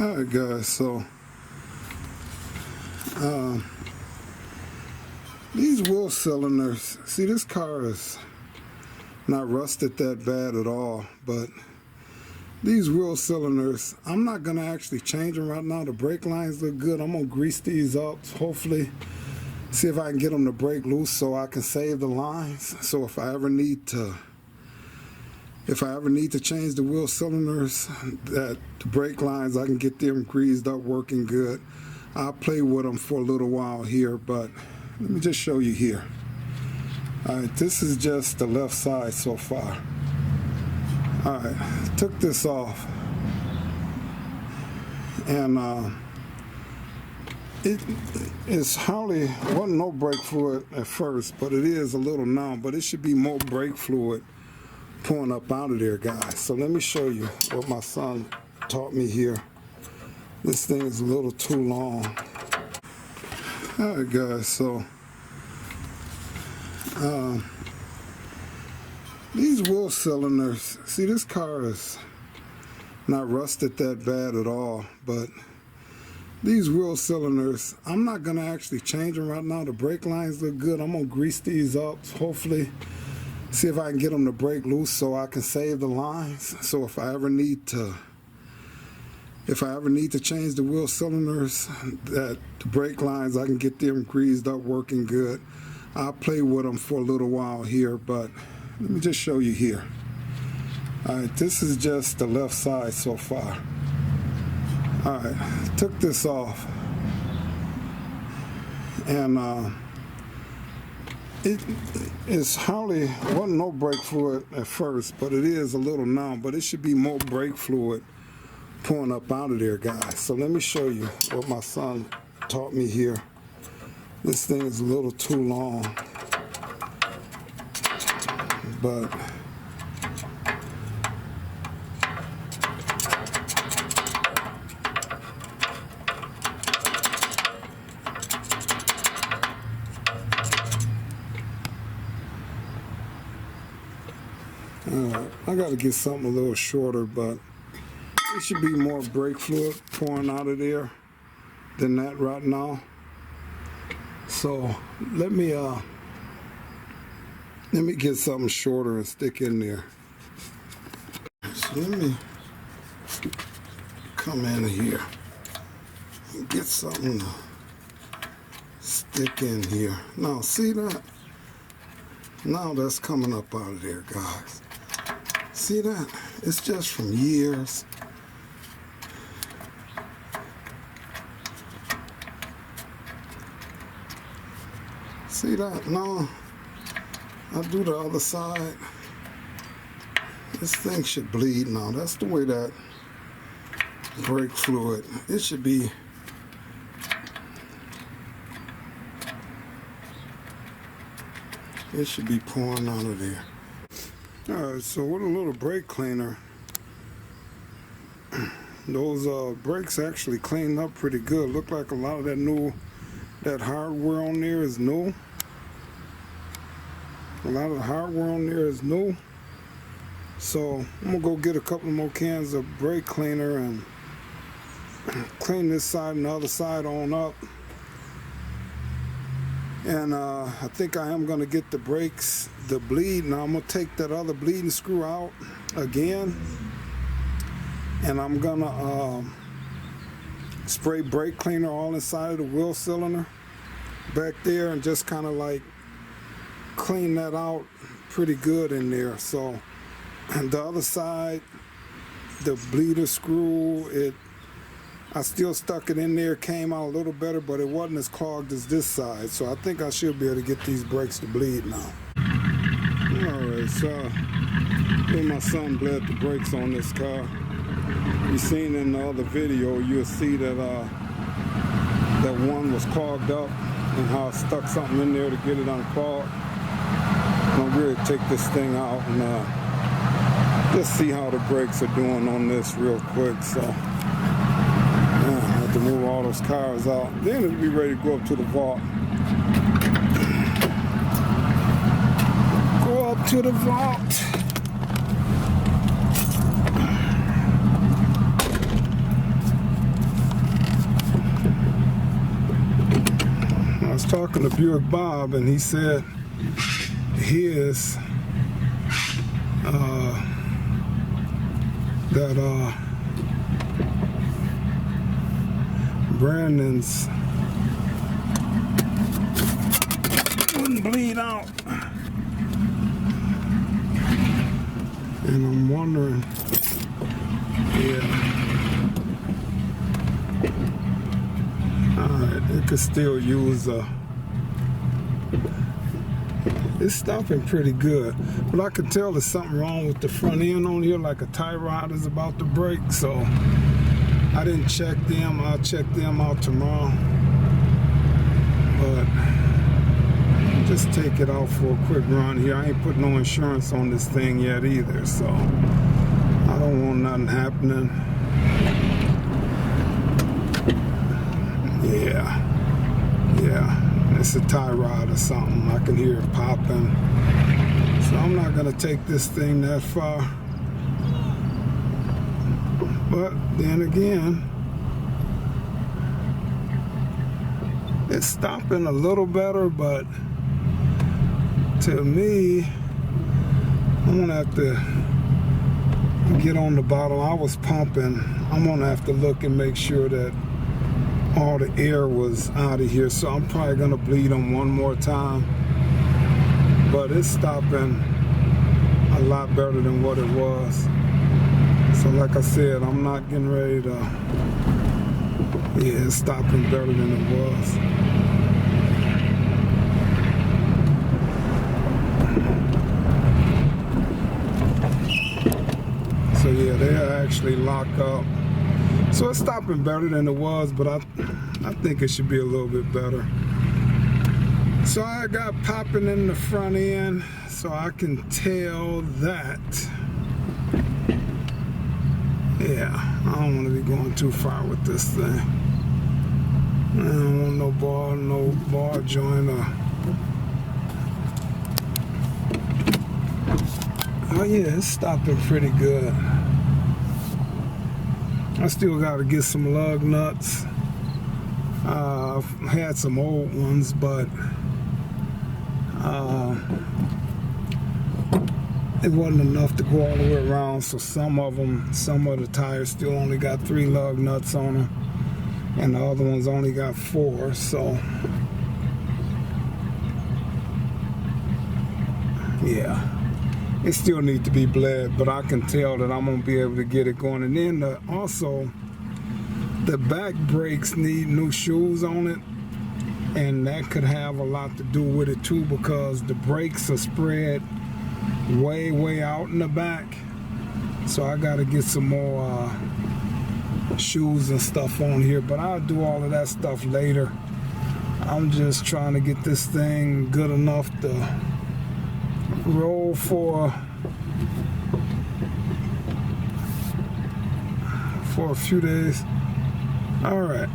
Alright guys, so these wheel cylinders, see, this car is not rusted that bad at all, but these wheel cylinders, I'm not going to actually change them right now. The brake lines look good. I'm going to grease these up, hopefully see if I can get them to break loose so I can save the lines. So if I ever need to change the wheel cylinders, that the brake lines, I can get them greased up, working good. I'll play with them for a little while here, but let me just show you here. Alright, this is just the left side so far. Alright, took this off, and it wasn't no brake fluid at first, but it is a little now, but it should be more brake fluid pouring up out of there, guys. So let me show you what my son taught me here. This thing is a little too long. Alright guys, so these wheel cylinders, see, this car is not rusted that bad at all, but these wheel cylinders, I'm not going to actually change them right now. The brake lines look good. I'm going to grease these up, hopefully see if I can get them to break loose so I can save the lines. So if I ever need to change the wheel cylinders, that the brake lines, I can get them greased up, working good. I'll play with them for a little while here, but let me just show you here. Alright, this is just the left side so far. Alright, took this off, and it wasn't no brake fluid at first, but it is a little now, but it should be more brake fluid pouring up out of there, guys. So let me show you what my son taught me here. This thing is a little too long, but I got to get something a little shorter, but it should be more brake fluid pouring out of there than that right now. So let me get something shorter and stick in there. So let me come in here and get something to stick in here. Now see that? Now that's coming up out of there, guys. See that? It's just from years. See that? No. I'll do the other side. This thing should bleed now. That's the way that brake fluid, it should be pouring out of there. Alright, so with a little brake cleaner, those brakes actually cleaned up pretty good. Look like a lot of that hardware on there is new. A lot of the hardware on there is new. So I'm gonna go get a couple more cans of brake cleaner and clean this side and the other side on up. And I think I am gonna get the brakes to bleed. Now I'm gonna take that other bleeding screw out again, and I'm gonna spray brake cleaner all inside of the wheel cylinder back there, and just kind of like clean that out pretty good in there. So, and the other side, the bleeder screw, I still stuck it in there, came out a little better, but it wasn't as clogged as this side. So I think I should be able to get these brakes to bleed now. Alright, so when my son bled the brakes on this car, you seen in the other video, you'll see that that one was clogged up and how I stuck something in there to get it unclogged. I'm going to take this thing out and just see how the brakes are doing on this real quick. So I have to move all those cars out. Then it'll be ready to go up to the vault. Go up to the vault. talking to Buick Bob, and he said his that Brandon's wouldn't bleed out, and I'm wondering, alright, it could still use it's stopping pretty good, but I could tell there's something wrong with the front end on here, like a tie rod is about to break, so I didn't check them. I'll check them out tomorrow, but just take it out for a quick run here. I ain't put no insurance on this thing yet either, so I don't want nothing happening. Yeah, it's a tie rod or something. I can hear it popping, so I'm not gonna take this thing that far. But then again, it's stopping a little better, but to me, I'm gonna have to get on the bottle. I was pumping. I'm gonna have to look and make sure that all the air was out of here, so I'm probably gonna bleed them one more time, but it's stopping a lot better than what it was. So like I said, I'm not getting ready to, it's stopping better than it was. So yeah, they'll actually lock up. So it's stopping better than it was, but I think it should be a little bit better. So I got popping in the front end, so I can tell that, yeah, I don't want to be going too far with this thing. I don't want no bar joint or, oh yeah, it's stopping pretty good. I still got to get some lug nuts. I've had some old ones, but it wasn't enough to go all the way around, so some of the tires still only got 3 lug nuts on them, and the other ones only got 4, so yeah, it still needs to be bled, but I can tell that I'm gonna be able to get it going. And then also the back brakes need new shoes on it, and that could have a lot to do with it too, because the brakes are spread way out in the back, so I got to get some more shoes and stuff on here, but I'll do all of that stuff later. I'm just trying to get this thing good enough to roll for a few days. All right.